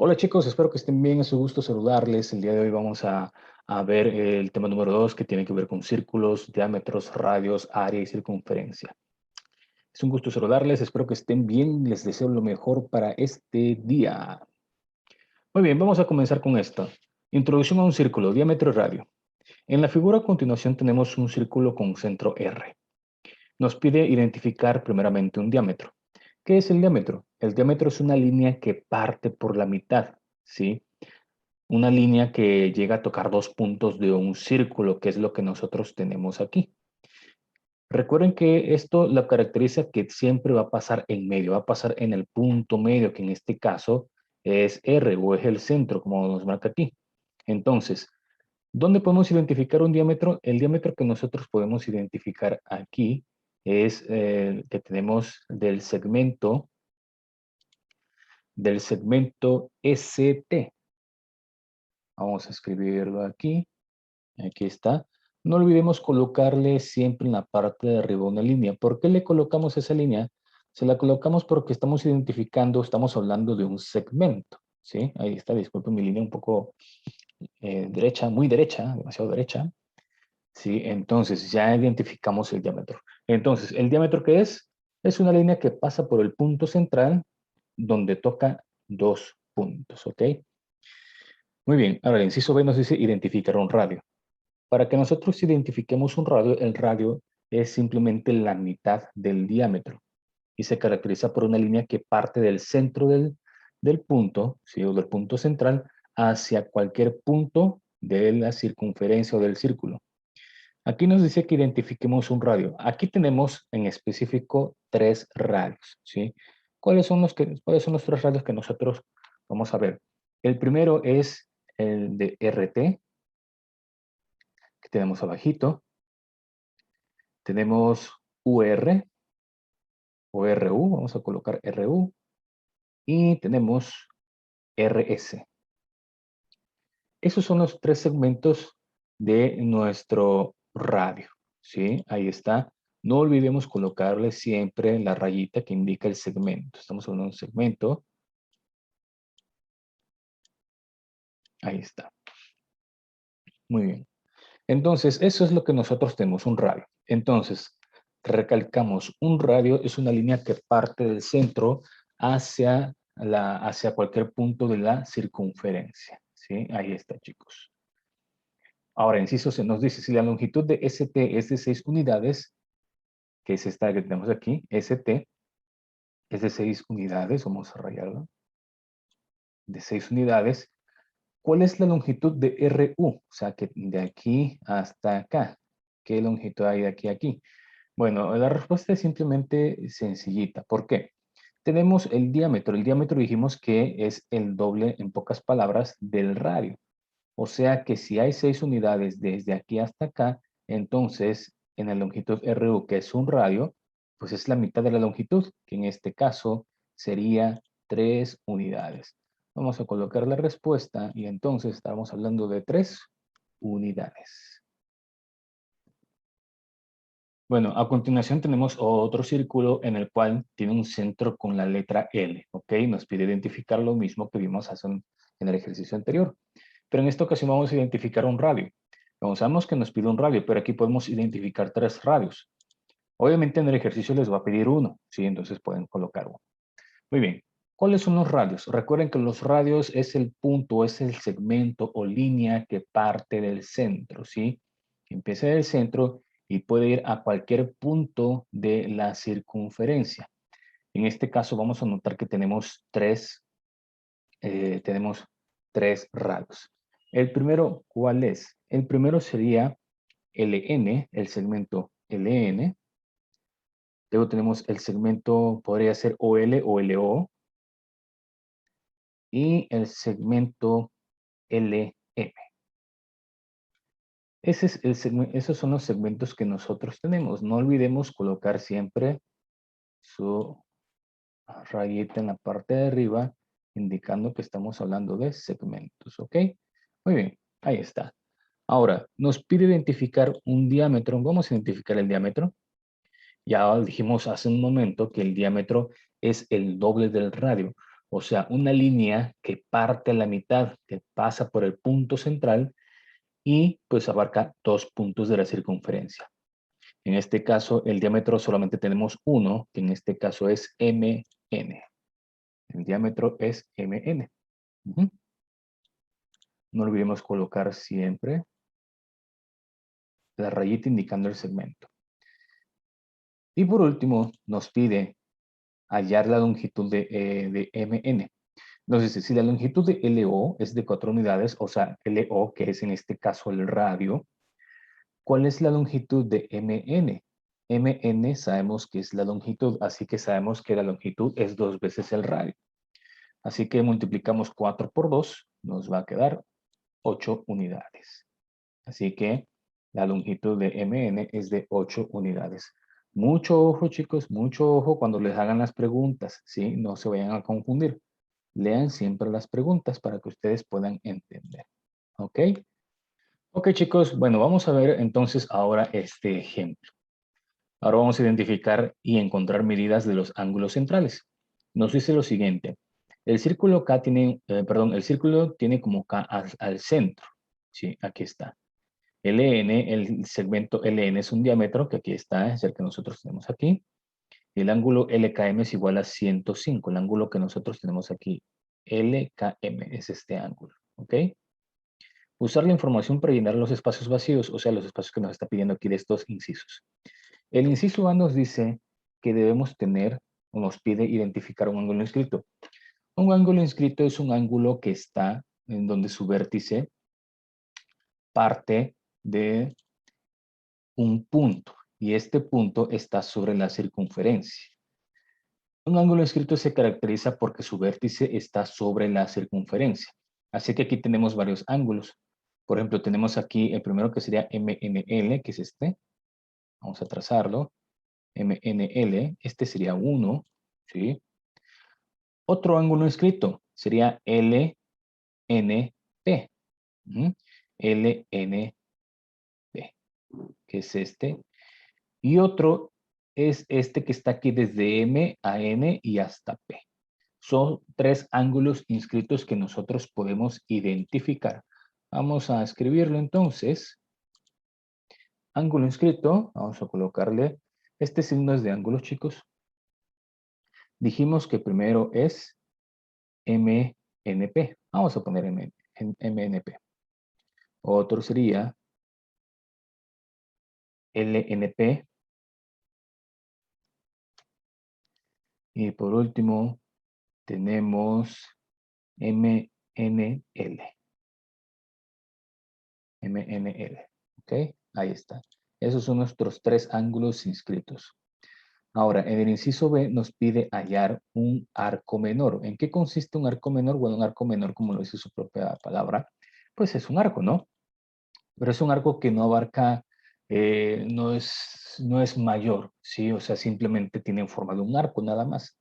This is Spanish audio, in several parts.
Hola chicos, espero que estén bien, es un gusto saludarles. El día de hoy vamos a ver el tema número 2 que tiene que ver con círculos, diámetros, radios, área y circunferencia. Es un gusto saludarles, espero que estén bien, les deseo lo mejor para este día. Muy bien, vamos a comenzar con esto. Introducción a un círculo, diámetro y radio. En la figura a continuación tenemos un círculo con centro R. Nos pide identificar primeramente un diámetro. ¿Qué es el diámetro? El diámetro es una línea que parte por la mitad, ¿sí? Una línea que llega a tocar dos puntos de un círculo, que es lo que nosotros tenemos aquí. Recuerden que esto lo caracteriza que siempre va a pasar en medio, va a pasar en el punto medio, que en este caso es R o es el centro, como nos marca aquí. Entonces, ¿dónde podemos identificar un diámetro? El diámetro que nosotros podemos identificar aquí es que tenemos del segmento ST. Vamos a escribirlo aquí. Aquí está. No olvidemos colocarle siempre en la parte de arriba una línea. ¿Por qué le colocamos esa línea? Se la colocamos porque estamos identificando, estamos hablando de un segmento, ¿sí? Ahí está, disculpen mi línea un poco derecha, muy derecha, demasiado derecha, ¿sí? Entonces ya identificamos el diámetro. Entonces, ¿el diámetro qué es? Es una línea que pasa por el punto central donde toca dos puntos, ¿ok? Muy bien, ahora el inciso B nos dice identificar un radio. Para que nosotros identifiquemos un radio, el radio es simplemente la mitad del diámetro y se caracteriza por una línea que parte del centro del punto, ¿sí? O del punto central, hacia cualquier punto de la circunferencia o del círculo. Aquí nos dice que identifiquemos un radio. Aquí tenemos en específico tres radios, ¿sí? ¿Cuáles son los tres radios que nosotros vamos a ver? El primero es el de RT, que tenemos abajito. Tenemos UR o RU, vamos a colocar RU, y tenemos RS. Esos son los tres segmentos de nuestro radio, ¿sí? Ahí está. No olvidemos colocarle siempre la rayita que indica el segmento. Estamos hablando de un segmento. Ahí está. Muy bien. Entonces, eso es lo que nosotros tenemos, un radio. Entonces, recalcamos, un radio es una línea que parte del centro hacia cualquier punto de la circunferencia. ¿Sí? Ahí está, chicos. Ahora, inciso se nos dice, si la longitud de ST es de 6 unidades, que es esta que tenemos aquí, ST, es de 6 unidades, vamos a rayarlo, de 6 unidades, ¿cuál es la longitud de RU? O sea, que de aquí hasta acá. ¿Qué longitud hay de aquí a aquí? Bueno, la respuesta es simplemente sencillita. ¿Por qué? Tenemos el diámetro. El diámetro dijimos que es el doble, en pocas palabras, del radio. O sea que si hay 6 unidades desde aquí hasta acá, entonces en la longitud RU, que es un radio, pues es la mitad de la longitud, que en este caso sería 3 unidades. Vamos a colocar la respuesta y entonces estamos hablando de 3 unidades. Bueno, a continuación tenemos otro círculo en el cual tiene un centro con la letra L, ¿ok? Nos pide identificar lo mismo que vimos en el ejercicio anterior. Pero en esta ocasión vamos a identificar un radio. Como sabemos que nos pide un radio, pero aquí podemos identificar tres radios. Obviamente en el ejercicio les va a pedir uno, ¿sí? Entonces pueden colocar uno. Muy bien. ¿Cuáles son los radios? Recuerden que los radios es el punto, es el segmento o línea que parte del centro, ¿sí? Empieza del centro y puede ir a cualquier punto de la circunferencia. En este caso vamos a notar que tenemos tres radios. El primero, ¿cuál es? El primero sería LN, el segmento LN. Luego tenemos el segmento, podría ser OL o LO. Y el segmento LM. Esos son los segmentos que nosotros tenemos. No olvidemos colocar siempre su rayita en la parte de arriba, indicando que estamos hablando de segmentos, ¿ok? Muy bien, ahí está. Ahora, nos pide identificar un diámetro. Vamos a identificar el diámetro. Ya dijimos hace un momento que el diámetro es el doble del radio. O sea, una línea que parte a la mitad, que pasa por el punto central y pues abarca 2 puntos de la circunferencia. En este caso, el diámetro solamente tenemos uno, que en este caso es MN. El diámetro es MN. No olvidemos colocar siempre la rayita indicando el segmento. Y por último, nos pide hallar la longitud de MN. Entonces, si la longitud de LO es de 4 unidades, o sea, LO, que es en este caso el radio, ¿cuál es la longitud de MN? MN sabemos que es la longitud, así que sabemos que la longitud es 2 veces el radio. Así que multiplicamos 4 por 2, nos va a quedar 8 unidades. Así que la longitud de MN es de 8 unidades. Mucho ojo, chicos, mucho ojo cuando les hagan las preguntas, ¿sí? No se vayan a confundir. Lean siempre las preguntas para que ustedes puedan entender. ¿Ok? Ok, chicos, bueno, vamos a ver entonces ahora este ejemplo. Ahora vamos a identificar y encontrar medidas de los ángulos centrales. Nos dice lo siguiente. El círculo K tiene, el círculo tiene como K al centro. Sí, aquí está. LN, el segmento LN es un diámetro que aquí está, es el que nosotros tenemos aquí. El ángulo LKM es igual a 105, el ángulo que nosotros tenemos aquí. LKM es este ángulo, ¿ok? Usar la información para llenar los espacios vacíos, o sea, los espacios que nos está pidiendo aquí de estos incisos. El inciso A nos dice que debemos tener, o nos pide identificar un ángulo inscrito. Un ángulo inscrito es un ángulo que está en donde su vértice parte de un punto y este punto está sobre la circunferencia. Un ángulo inscrito se caracteriza porque su vértice está sobre la circunferencia. Así que aquí tenemos varios ángulos. Por ejemplo, tenemos aquí el primero que sería MNL, que es este. Vamos a trazarlo. MNL, este sería 1, ¿sí? Otro ángulo inscrito sería LNP. LNP, que es este. Y otro es este que está aquí desde M a N y hasta P. Son 3 ángulos inscritos que nosotros podemos identificar. Vamos a escribirlo entonces. Ángulo inscrito, vamos a colocarle, este signo es de ángulos, chicos. Dijimos que primero es MNP. Vamos a poner MNP. Otro sería LNP. Y por último, tenemos MNL. MNL. ¿Ok? Ahí está. Esos son nuestros 3 ángulos inscritos. Ahora, en el inciso B nos pide hallar un arco menor. ¿En qué consiste un arco menor? Bueno, un arco menor, como lo dice su propia palabra, pues es un arco, ¿no? Pero es un arco que no abarca, no es mayor, ¿sí? O sea, simplemente tiene forma de un arco, nada más.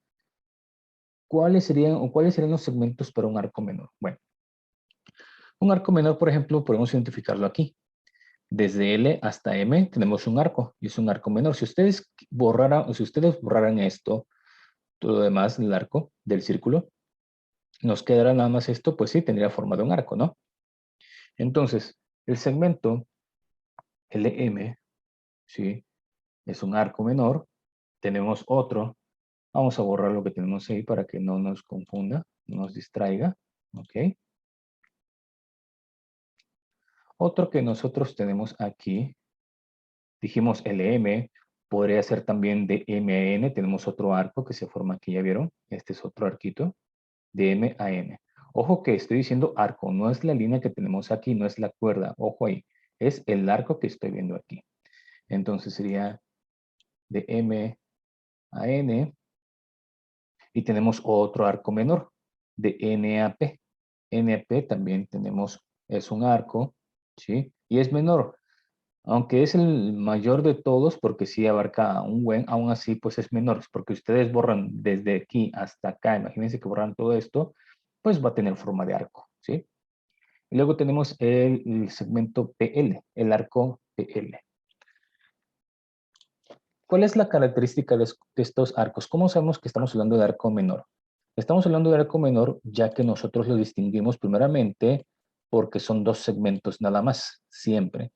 ¿Cuáles serían los segmentos para un arco menor? Bueno, un arco menor, por ejemplo, podemos identificarlo aquí. Desde L hasta M tenemos un arco, y es un arco menor. Si ustedes borraran esto, todo lo demás, el arco del círculo, nos quedará nada más esto, pues sí, tendría forma de un arco, ¿no? Entonces, el segmento LM, ¿sí? Es un arco menor. Tenemos otro. Vamos a borrar lo que tenemos ahí para que no nos confunda, no nos distraiga, ¿ok? Otro que nosotros tenemos aquí, dijimos LM, podría ser también de M a N, tenemos otro arco que se forma aquí, ¿ya vieron? Este es otro arquito, de M a N. Ojo que estoy diciendo arco, no es la línea que tenemos aquí, no es la cuerda, ojo ahí, es el arco que estoy viendo aquí. Entonces sería de M a N, y tenemos otro arco menor, de N a P. N a P también tenemos, es un arco, ¿sí? Y es menor, aunque es el mayor de todos, porque sí abarca un buen, aún así pues es menor, porque ustedes borran desde aquí hasta acá, imagínense que borran todo esto, pues va a tener forma de arco, ¿sí? Y luego tenemos el segmento PL, el arco PL. ¿Cuál es la característica de estos arcos? ¿Cómo sabemos que estamos hablando de arco menor? Estamos hablando de arco menor ya que nosotros lo distinguimos primeramente porque son dos segmentos nada más, siempre.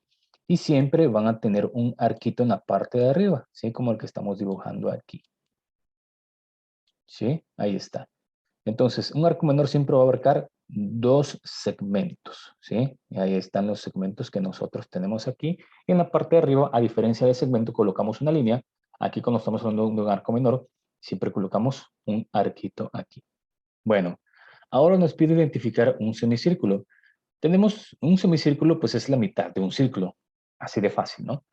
Y siempre van a tener un arquito en la parte de arriba, ¿sí? Como el que estamos dibujando aquí. ¿Sí? Ahí está. Entonces, un arco menor siempre va a abarcar dos segmentos, ¿sí? Y ahí están los segmentos que nosotros tenemos aquí. Y en la parte de arriba, a diferencia del segmento, colocamos una línea. Aquí cuando estamos hablando de un arco menor, siempre colocamos un arquito aquí. Bueno, ahora nos pide identificar un semicírculo. Tenemos un semicírculo, pues es la mitad de un círculo. Así de fácil, ¿no?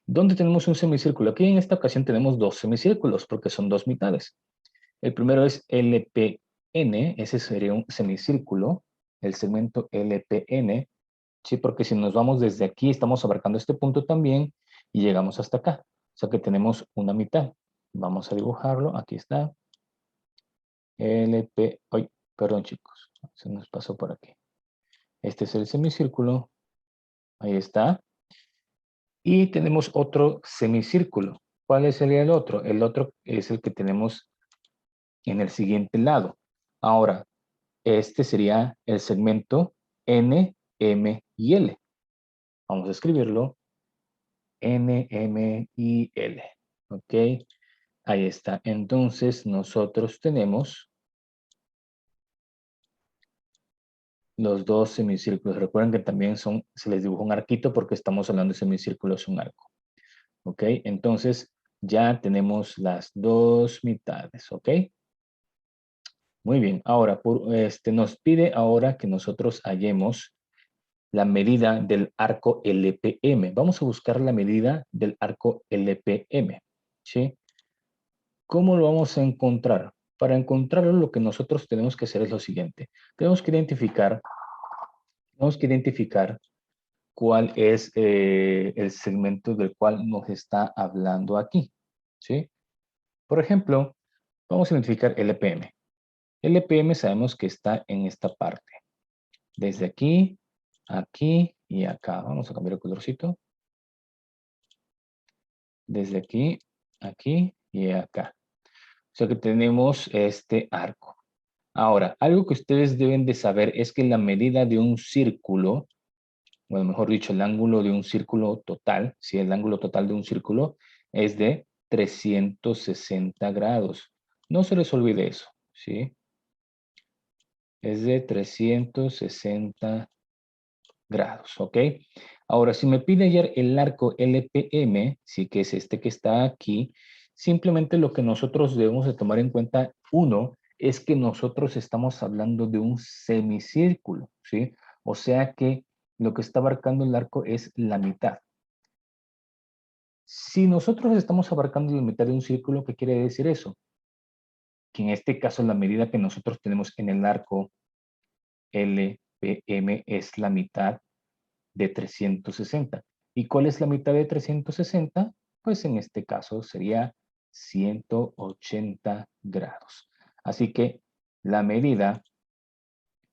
¿Dónde tenemos un semicírculo? Aquí en esta ocasión tenemos dos semicírculos porque son dos mitades. El primero es LPN, ese sería un semicírculo, el segmento LPN, ¿sí? Porque si nos vamos desde aquí, estamos abarcando este punto también y llegamos hasta acá. O sea que tenemos una mitad. Vamos a dibujarlo, aquí está. LP, ay, perdón chicos, se nos pasó por aquí. Este es el semicírculo, ahí está. Y tenemos otro semicírculo. ¿Cuál sería el otro? El otro es el que tenemos en el siguiente lado. Ahora, este sería el segmento N, M y L. Vamos a escribirlo. N, M y L. ¿Ok? Ahí está. Entonces, nosotros tenemos los dos semicírculos. Recuerden que también se les dibuja un arquito porque estamos hablando de semicírculos, un arco. ¿Ok? Entonces, ya tenemos las dos mitades. ¿Ok? Muy bien. Ahora, nos pide ahora que nosotros hallemos la medida del arco LPM. Vamos a buscar la medida del arco LPM. ¿Sí? ¿Cómo lo vamos a encontrar? Para encontrarlo, lo que nosotros tenemos que hacer es lo siguiente. Tenemos que identificar cuál es el segmento del cual nos está hablando aquí. ¿Sí? Por ejemplo, vamos a identificar LPM. LPM sabemos que está en esta parte. Desde aquí, aquí y acá. Vamos a cambiar el colorcito. Desde aquí, aquí y acá. O sea que tenemos este arco. Ahora, algo que ustedes deben de saber es que la medida de un círculo, bueno, mejor dicho, el ángulo de un círculo total, si el ángulo total de un círculo es de 360 grados. No se les olvide eso, ¿sí? Es de 360 grados, ¿ok? Ahora, si me pide hallar el arco LPM, sí que es este que está aquí, simplemente lo que nosotros debemos de tomar en cuenta, uno, es que nosotros estamos hablando de un semicírculo, ¿sí? O sea que lo que está abarcando el arco es la mitad. Si nosotros estamos abarcando la mitad de un círculo, ¿qué quiere decir eso? Que en este caso la medida que nosotros tenemos en el arco LPM es la mitad de 360. ¿Y cuál es la mitad de 360? Pues en este caso sería 180 grados. Así que la medida,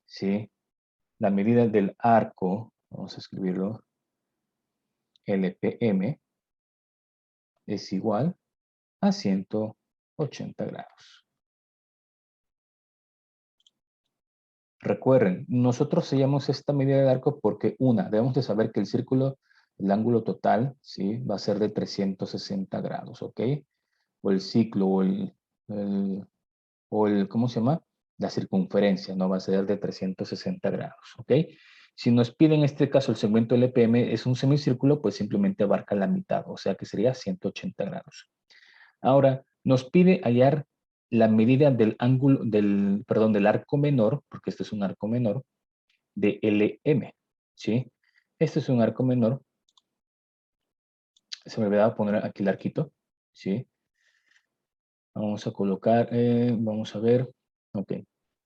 ¿sí? La medida del arco, vamos a escribirlo, LPM, es igual a 180 grados. Recuerden, nosotros sellamos esta medida del arco porque debemos de saber que el círculo, el ángulo total, ¿sí? Va a ser de 360 grados, ¿ok? O el ciclo, ¿cómo se llama? La circunferencia, ¿no? Va a ser de 360 grados, ¿ok? Si nos piden en este caso el segmento LPM es un semicírculo, pues simplemente abarca la mitad, o sea que sería 180 grados. Ahora, nos pide hallar la medida del ángulo, del arco menor, porque este es un arco menor, de LM, ¿sí? Este es un arco menor. Se me olvidaba poner aquí el arquito, ¿sí? Vamos a colocar, vamos a ver, ok.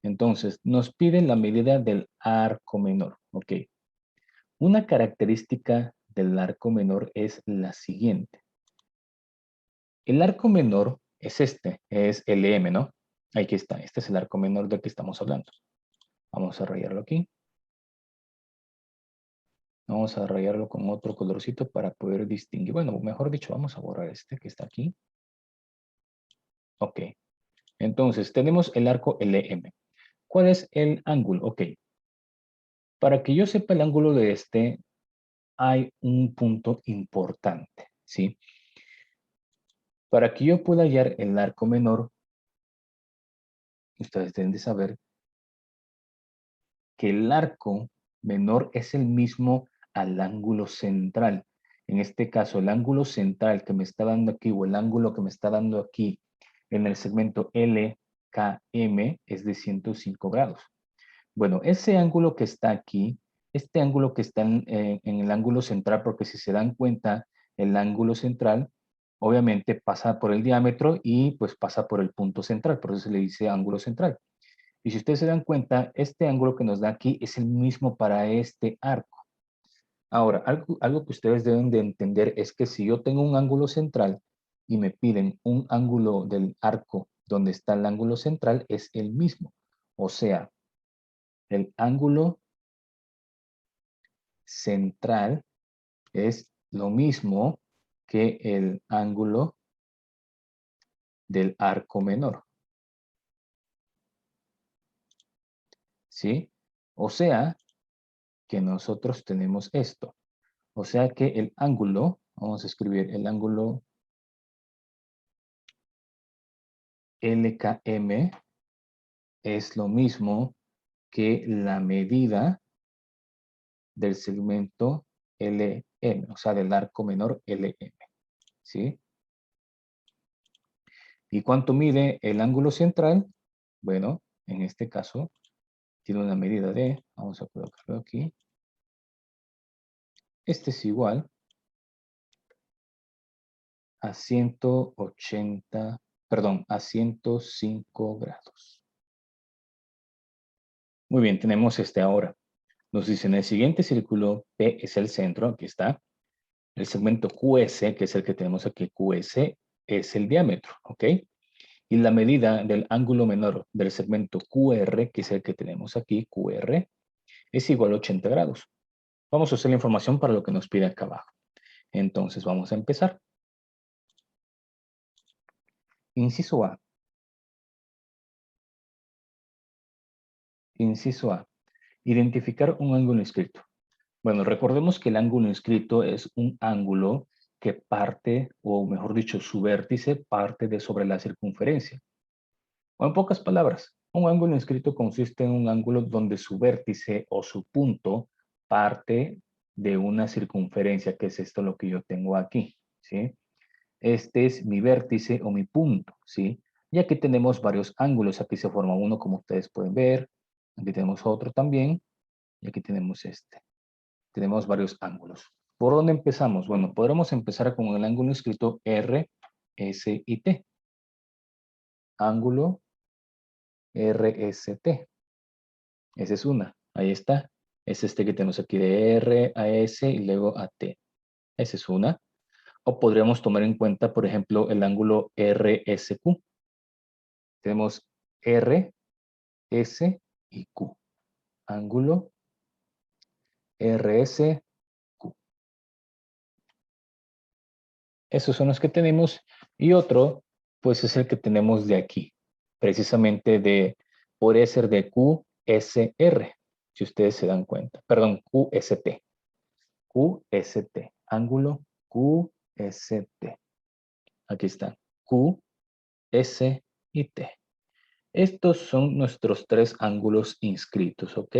Entonces, nos piden la medida del arco menor, ok. Una característica del arco menor es la siguiente. El arco menor es es LM, ¿no? Aquí está, este es el arco menor del que estamos hablando. Vamos a rayarlo aquí. Vamos a rayarlo con otro colorcito para poder distinguir. Bueno, mejor dicho, vamos a borrar este que está aquí. Ok. Entonces, tenemos el arco LM. ¿Cuál es el ángulo? Ok. Para que yo sepa el ángulo de este, hay un punto importante, ¿sí? Para que yo pueda hallar el arco menor, ustedes deben de saber que el arco menor es el mismo al ángulo central. En este caso, el ángulo central que me está dando aquí, o el ángulo que me está dando aquí en el segmento LKM es de 105 grados. Bueno, ese ángulo que está aquí, este ángulo que está en el ángulo central, porque si se dan cuenta, el ángulo central obviamente pasa por el diámetro y pues pasa por el punto central, por eso se le dice ángulo central. Y si ustedes se dan cuenta, este ángulo que nos da aquí es el mismo para este arco. Ahora, algo que ustedes deben de entender es que si yo tengo un ángulo central y me piden un ángulo del arco donde está el ángulo central, es el mismo. O sea, el ángulo central es lo mismo que el ángulo del arco menor. ¿Sí? O sea, que nosotros tenemos esto. O sea que el ángulo, vamos a escribir el ángulo LKM es lo mismo que la medida del segmento LM, o sea, del arco menor LM. ¿Sí? ¿Y cuánto mide el ángulo central? Bueno, en este caso, tiene una medida de, vamos a colocarlo aquí, este es igual a 180, perdón, a 105 grados. Muy bien, tenemos este ahora. Nos dice en el siguiente círculo, P es el centro, aquí está. El segmento QS, que es el que tenemos aquí, QS, es el diámetro, ¿ok? Y la medida del ángulo menor del segmento QR, que es el que tenemos aquí, QR, es igual a 80 grados. Vamos a usar la información para lo que nos pide acá abajo. Entonces, vamos a empezar. Inciso A. Inciso A. Identificar un ángulo inscrito. Bueno, recordemos que el ángulo inscrito es un ángulo que parte, o mejor dicho, su vértice parte de sobre la circunferencia. O en pocas palabras, un ángulo inscrito consiste en un ángulo donde su vértice o su punto parte de una circunferencia, que es esto lo que yo tengo aquí, ¿sí? Este es mi vértice o mi punto, ¿sí? Y aquí tenemos varios ángulos. Aquí se forma uno, como ustedes pueden ver. Aquí tenemos otro también. Y aquí tenemos este. Tenemos varios ángulos. ¿Por dónde empezamos? Bueno, podremos empezar con el ángulo escrito R, S y T. Ángulo RST. Esa es una. Ahí está. Es este que tenemos aquí de R a S y luego a T. Esa es una. O podríamos tomar en cuenta, por ejemplo, el ángulo RSQ. Tenemos R, S y Q. Ángulo RSQ. Esos son los que tenemos. Y otro, pues es el que tenemos de aquí. Precisamente de, podría ser de QSR, si ustedes se dan cuenta. Perdón, QST. QST. Ángulo QST. Aquí está. Q, S y T. Estos son nuestros tres ángulos inscritos, ¿ok?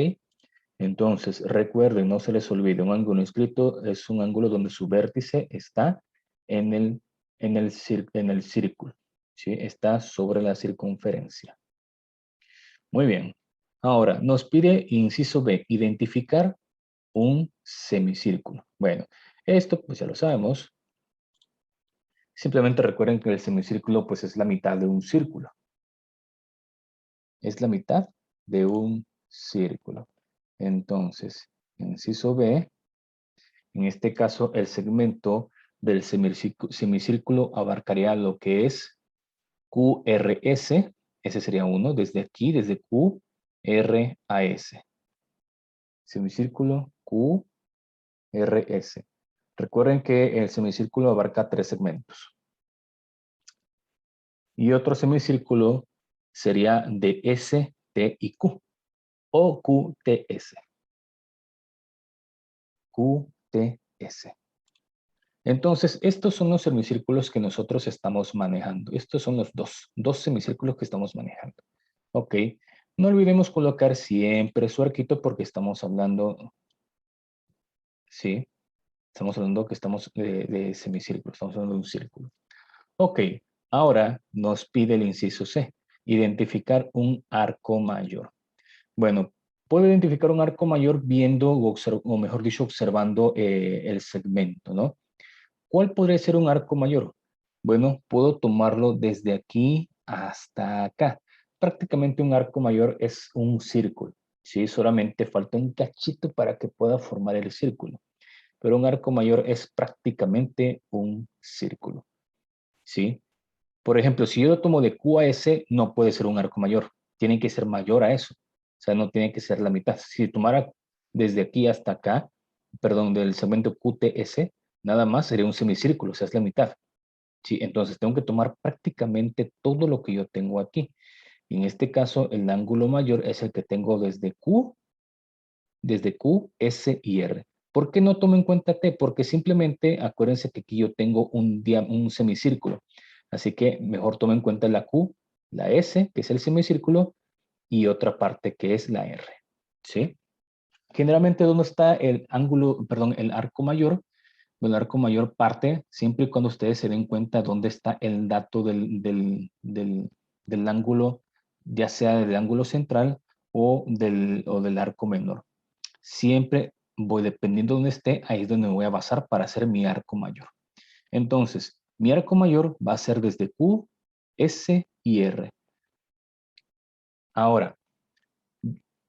Entonces, recuerden, no se les olvide, un ángulo inscrito es un ángulo donde su vértice está en el círculo, ¿sí? Está sobre la circunferencia. Muy bien. Ahora, nos pide, inciso B, identificar un semicírculo. Bueno, esto pues ya lo sabemos. Simplemente recuerden que el semicírculo pues es la mitad de un círculo. Es la mitad de un círculo. Entonces, inciso B, en este caso el segmento del semicírculo abarcaría lo que es QRS, ese sería uno, desde aquí, desde QR a S. Semicírculo QRS. Recuerden que el semicírculo abarca tres segmentos. Y otro semicírculo sería DS, T y Q. O QTS. QTS. Entonces, estos son los semicírculos que nosotros estamos manejando. Estos son los dos semicírculos que estamos manejando. Ok. No olvidemos colocar siempre su arquito porque estamos hablando, sí, estamos hablando que estamos de semicírculo, estamos hablando de un círculo. Ok, ahora nos pide el inciso C, identificar un arco mayor. Bueno, puedo identificar un arco mayor viendo, o mejor dicho, observando el segmento, ¿no? ¿Cuál podría ser un arco mayor? Bueno, puedo tomarlo desde aquí hasta acá. Prácticamente un arco mayor es un círculo, ¿sí? Solamente falta un cachito para que pueda formar el círculo. Pero un arco mayor es prácticamente un círculo, ¿sí? Por ejemplo, si yo lo tomo de Q a S, no puede ser un arco mayor. Tiene que ser mayor a eso. O sea, no tiene que ser la mitad. Si tomara desde aquí hasta acá, perdón, del segmento QTS, nada más sería un semicírculo, o sea, es la mitad. ¿Sí? Entonces tengo que tomar prácticamente todo lo que yo tengo aquí. En este caso, el ángulo mayor es el que tengo desde Q, S y R. ¿Por qué no tomo en cuenta T? Porque simplemente acuérdense que aquí yo tengo un semicírculo. Así que mejor tomo en cuenta la Q, la S, que es el semicírculo, y otra parte que es la R. ¿Sí? Generalmente, ¿dónde está el ángulo, perdón, el arco mayor? El arco mayor parte siempre y cuando ustedes se den cuenta dónde está el dato del ángulo, ya sea del ángulo central o del arco menor. Siempre voy, dependiendo de dónde esté, ahí es donde me voy a basar para hacer mi arco mayor. Entonces, mi arco mayor va a ser desde Q, S y R. Ahora,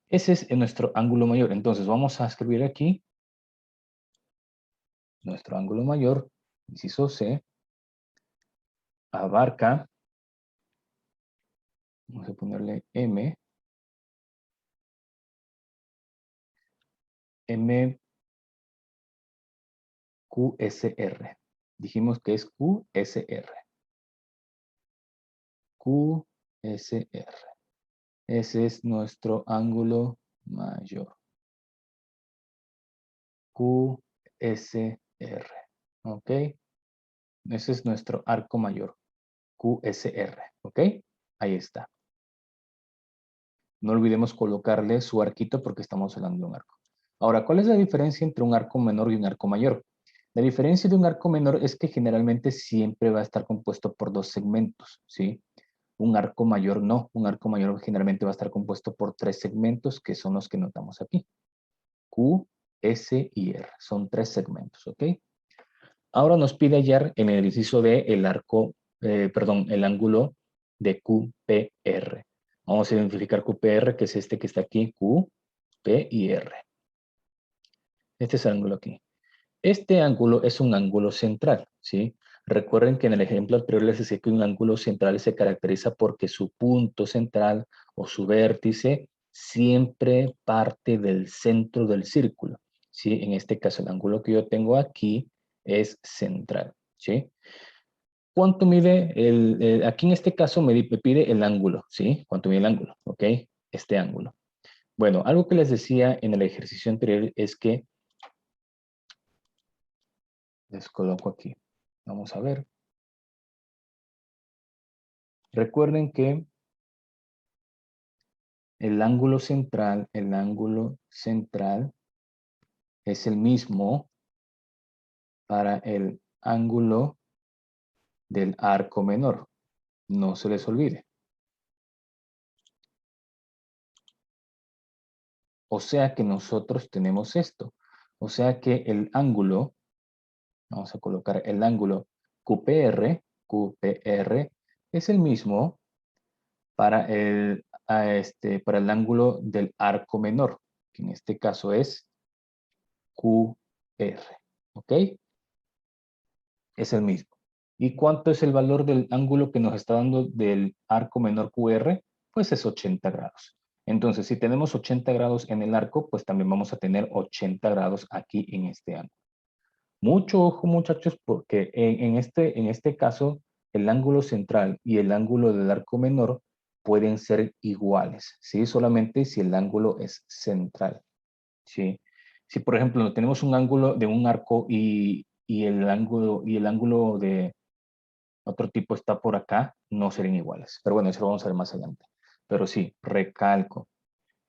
ese es nuestro ángulo mayor. Entonces, vamos a escribir aquí nuestro ángulo mayor, inciso C, abarca, vamos a ponerle M, MQSR. Dijimos que es QSR. QSR. Ese es nuestro ángulo mayor. QSR. ¿Ok? Ese es nuestro arco mayor. QSR. ¿Ok? Ahí está. No olvidemos colocarle su arquito porque estamos hablando de un arco. Ahora, ¿cuál es la diferencia entre un arco menor y un arco mayor? La diferencia de un arco menor es que generalmente siempre va a estar compuesto por dos segmentos, ¿sí? Un arco mayor no. Un arco mayor generalmente va a estar compuesto por tres segmentos que son los que notamos aquí. Q, S y R. Son tres segmentos, ¿ok? Ahora nos pide hallar en el ejercicio de el arco, el ángulo de QPR. Vamos a identificar QPR, que es este que está aquí, Q, P y R. Este es el ángulo aquí. Este ángulo es un ángulo central, ¿sí? Recuerden que en el ejemplo anterior les decía que un ángulo central se caracteriza porque su punto central o su vértice siempre parte del centro del círculo, ¿sí? En este caso, el ángulo que yo tengo aquí es central, ¿sí? ¿Cuánto mide aquí en este caso me pide el ángulo, ¿sí? ¿Cuánto mide el ángulo? ¿Ok? Este ángulo. Bueno, algo que les decía en el ejercicio anterior es que les coloco aquí. Vamos a ver. Recuerden que el ángulo central es el mismo para el ángulo del arco menor. No se les olvide. O sea que nosotros tenemos esto. O sea que el ángulo, vamos a colocar el ángulo QPR es el mismo para para el ángulo del arco menor, que en este caso es QR. ¿Ok? Es el mismo. ¿Y cuánto es el valor del ángulo que nos está dando del arco menor QR? Pues es 80 grados. Entonces, si tenemos 80 grados en el arco, pues también vamos a tener 80 grados aquí en este ángulo. Mucho ojo, muchachos, porque en este caso, el ángulo central y el ángulo del arco menor pueden ser iguales, ¿sí? Solamente si el ángulo es central, ¿sí? Si, por ejemplo, tenemos un ángulo de un arco y el ángulo de otro tipo está por acá, no serían iguales. Pero bueno, eso lo vamos a ver más adelante. Pero sí, recalco,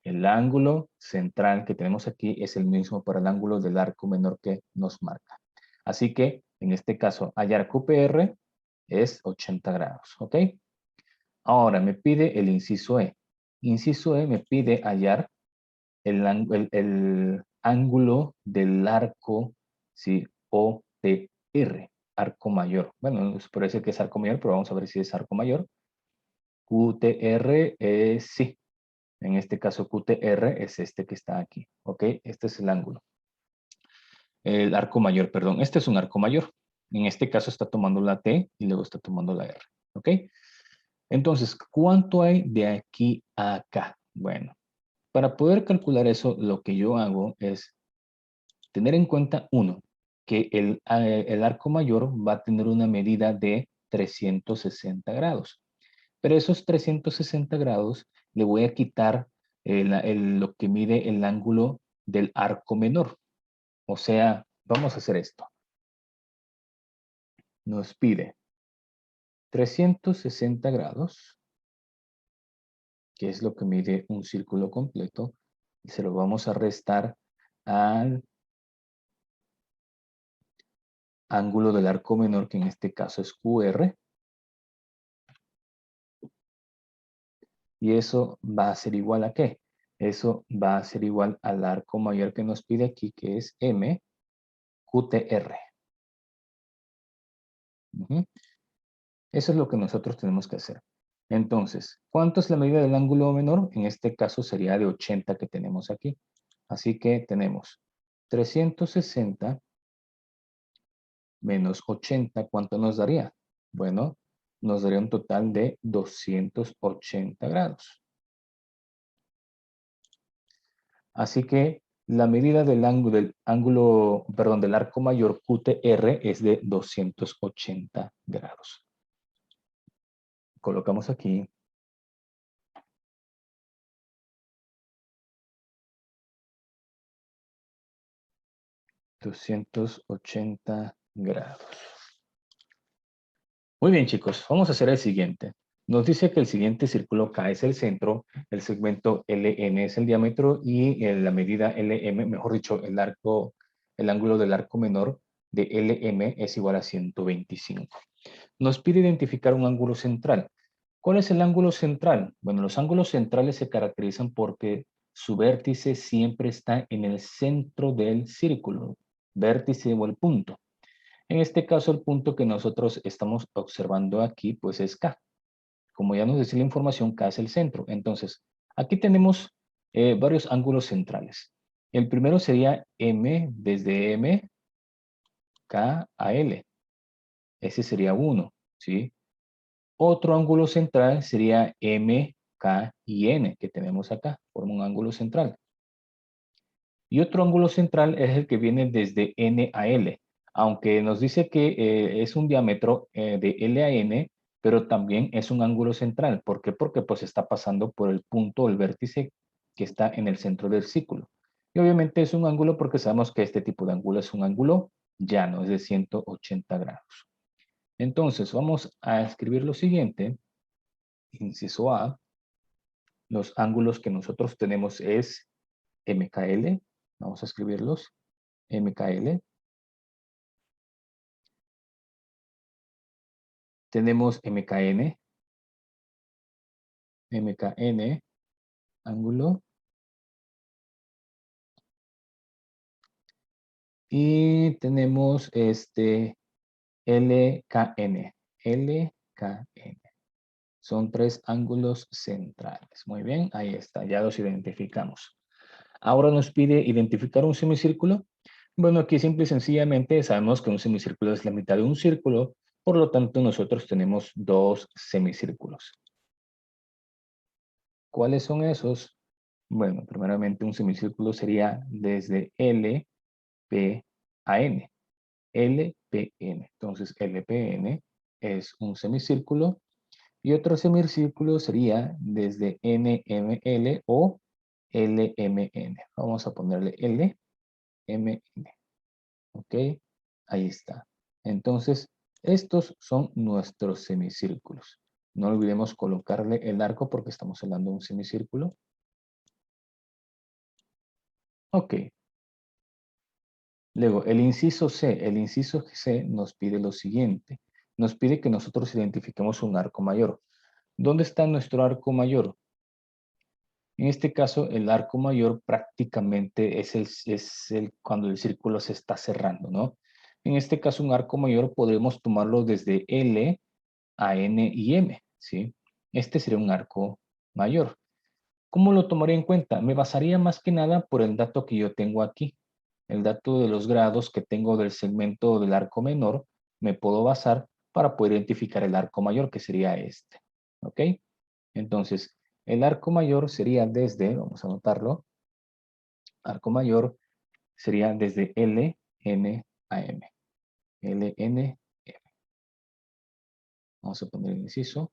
el ángulo central que tenemos aquí es el mismo para el ángulo del arco menor que nos marca. Así que, en este caso, hallar QPR es 80 grados, ¿ok? Ahora me pide el inciso E. Inciso E me pide hallar el ángulo del arco, ¿sí? OTR, arco mayor. Bueno, nos parece que es arco mayor, pero vamos a ver si es arco mayor. QTR es sí. En este caso QTR es este que está aquí, ¿ok? Este es el ángulo. El arco mayor, perdón. Este es un arco mayor. En este caso está tomando la T y luego está tomando la R, ¿ok? Entonces, ¿cuánto hay de aquí a acá? Bueno, para poder calcular eso, lo que yo hago es tener en cuenta, uno, que el arco mayor va a tener una medida de 360 grados. Pero esos 360 grados le voy a quitar lo que mide el ángulo del arco menor. O sea, vamos a hacer esto. Nos pide 360 grados, que es lo que mide un círculo completo, y se lo vamos a restar al ángulo del arco menor, que en este caso es QR. Y eso va a ser igual a ¿qué? Eso va a ser igual al arco mayor que nos pide aquí, que es M QTR. Eso es lo que nosotros tenemos que hacer. Entonces, ¿cuánto es la medida del ángulo menor? En este caso sería de 80 que tenemos aquí. Así que tenemos 360 menos 80, ¿cuánto nos daría? Bueno, nos daría un total de 280 grados. Así que la medida del ángulo, perdón, del arco mayor QTR es de 280 grados. Colocamos aquí. $280 grados. Muy bien, chicos, vamos a hacer el siguiente. Nos dice que el siguiente círculo K es el centro, el segmento LN es el diámetro y la medida LM, mejor dicho, el ángulo del arco menor de LM es igual a 125. Nos pide identificar un ángulo central. ¿Cuál es el ángulo central? Bueno, los ángulos centrales se caracterizan porque su vértice siempre está en el centro del círculo, vértice o el punto. En este caso, el punto que nosotros estamos observando aquí, pues es K. Como ya nos dice la información, K es el centro. Entonces, aquí tenemos varios ángulos centrales. El primero sería M, desde M, K a L. Ese sería uno, ¿sí? Otro ángulo central sería M, K y N, que tenemos acá. Forma un ángulo central. Y otro ángulo central es el que viene desde N a L, aunque nos dice que es un diámetro de L a N, pero también es un ángulo central. ¿Por qué? Porque pues está pasando por el punto o el vértice que está en el centro del círculo. Y obviamente es un ángulo porque sabemos que este tipo de ángulo es un ángulo llano, es de 180 grados. Entonces vamos a escribir lo siguiente. Inciso A, los ángulos que nosotros tenemos es MKL. Vamos a escribirlos. MKL. Tenemos MKN, MKN, ángulo. Y tenemos LKN, LKN. Son tres ángulos centrales. Muy bien, ahí está, ya los identificamos. Ahora nos pide identificar un semicírculo. Bueno, aquí simple y sencillamente sabemos que un semicírculo es la mitad de un círculo, por lo tanto nosotros tenemos dos semicírculos. ¿Cuáles son esos? Bueno, primeramente un semicírculo sería desde L, P a N. LPN. Entonces, LPN es un semicírculo Y otro semicírculo sería desde NML o LMN. Vamos a ponerle LMN. ¿Ok? Ahí está. Entonces, estos son nuestros semicírculos. No olvidemos colocarle el arco porque estamos hablando de un semicírculo. Ok. Luego, el inciso C. El inciso C nos pide lo siguiente. Nos pide que nosotros identifiquemos un arco mayor. ¿Dónde está nuestro arco mayor? En este caso, el arco mayor prácticamente es cuando el círculo se está cerrando, ¿no? En este caso, un arco mayor podremos tomarlo desde L a N y M, ¿sí? Este sería un arco mayor. ¿Cómo lo tomaría en cuenta? Me basaría más que nada por el dato que yo tengo aquí. El dato de los grados que tengo del segmento del arco menor, me puedo basar para poder identificar el arco mayor, que sería este. ¿Ok? Entonces, el arco mayor sería desde, vamos a anotarlo, arco mayor sería desde L, N a M. L, N, M. Vamos a poner el inciso.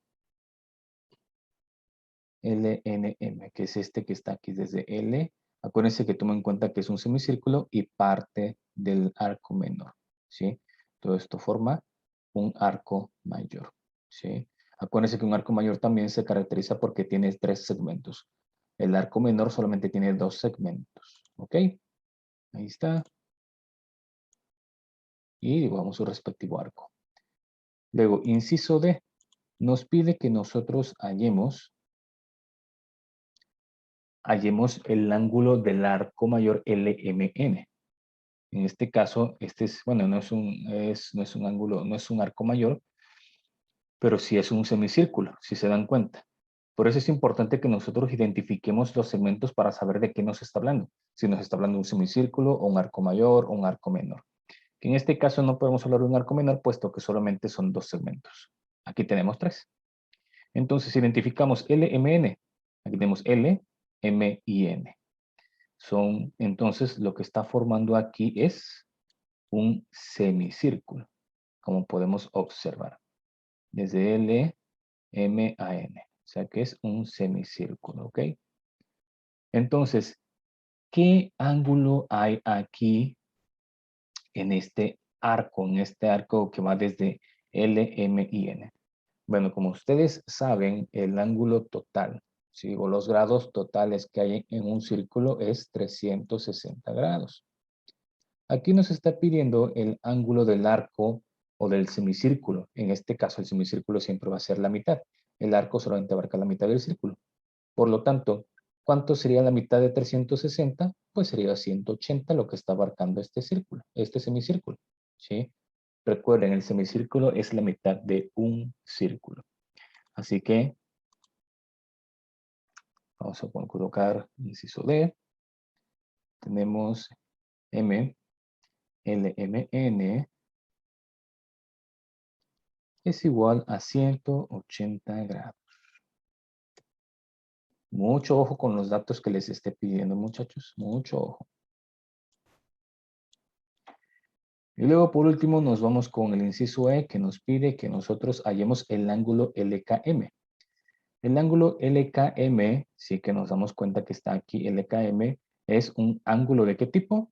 L, N, M, que es este que está aquí desde L. Acuérdense que toma en cuenta que es un semicírculo y parte del arco menor, ¿sí? Todo esto forma un arco mayor, ¿sí? Acuérdense que un arco mayor también se caracteriza porque tiene 3 segmentos. El arco menor solamente tiene 2 segmentos, ¿ok? Ahí está. Y dibujamos su respectivo arco. Luego, inciso D, nos pide que nosotros hallemos el ángulo del arco mayor LMN. En este caso, este es, bueno, no es un ángulo, no es un arco mayor, pero sí es un semicírculo, si se dan cuenta. Por eso es importante que nosotros identifiquemos los segmentos para saber de qué nos está hablando. Si nos está hablando de un semicírculo, o un arco mayor, o un arco menor. Que en este caso no podemos hablar de un arco menor, puesto que solamente son 2 segmentos. Aquí tenemos 3. Entonces identificamos LMN. Aquí tenemos L, M y N. Entonces, lo que está formando aquí es un semicírculo, como podemos observar. Desde L, M a N. O sea que es un semicírculo, ¿ok? Entonces, ¿qué ángulo hay aquí en este arco que va desde L, M y N? Bueno, como ustedes saben, el ángulo total, ¿sí? O los grados totales que hay en un círculo es 360 grados. Aquí nos está pidiendo el ángulo del arco o del semicírculo. En este caso, el semicírculo siempre va a ser la mitad. El arco solamente abarca la mitad del círculo. Por lo tanto, ¿cuánto sería la mitad de 360? Pues sería 180 lo que está abarcando este círculo, este semicírculo, ¿sí? Recuerden, el semicírculo es la mitad de un círculo. Así que vamos a colocar inciso D. Tenemos M, L, M, N es igual a 180 grados. Mucho ojo con los datos que les esté pidiendo, muchachos. Mucho ojo. Y luego, por último, nos vamos con el inciso E, que nos pide que nosotros hallemos el ángulo LKM. El ángulo LKM, sí que nos damos cuenta que está aquí, LKM, es un ángulo ¿de qué tipo?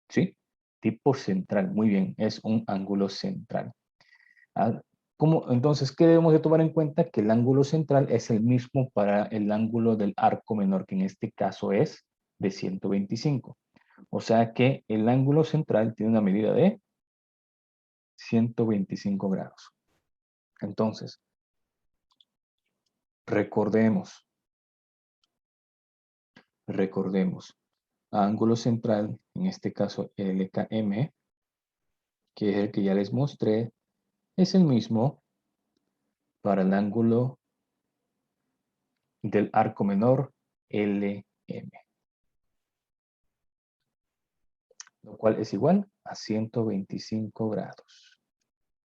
Sí, tipo central. Muy bien, es un ángulo central. Ah, entonces, ¿qué debemos de tomar en cuenta? Que el ángulo central es el mismo para el ángulo del arco menor, que en este caso es de 125. O sea que el ángulo central tiene una medida de 125 grados. Entonces, recordemos, ángulo central, en este caso LKM, que es el que ya les mostré, es el mismo para el ángulo del arco menor LM, lo cual es igual a 125 grados.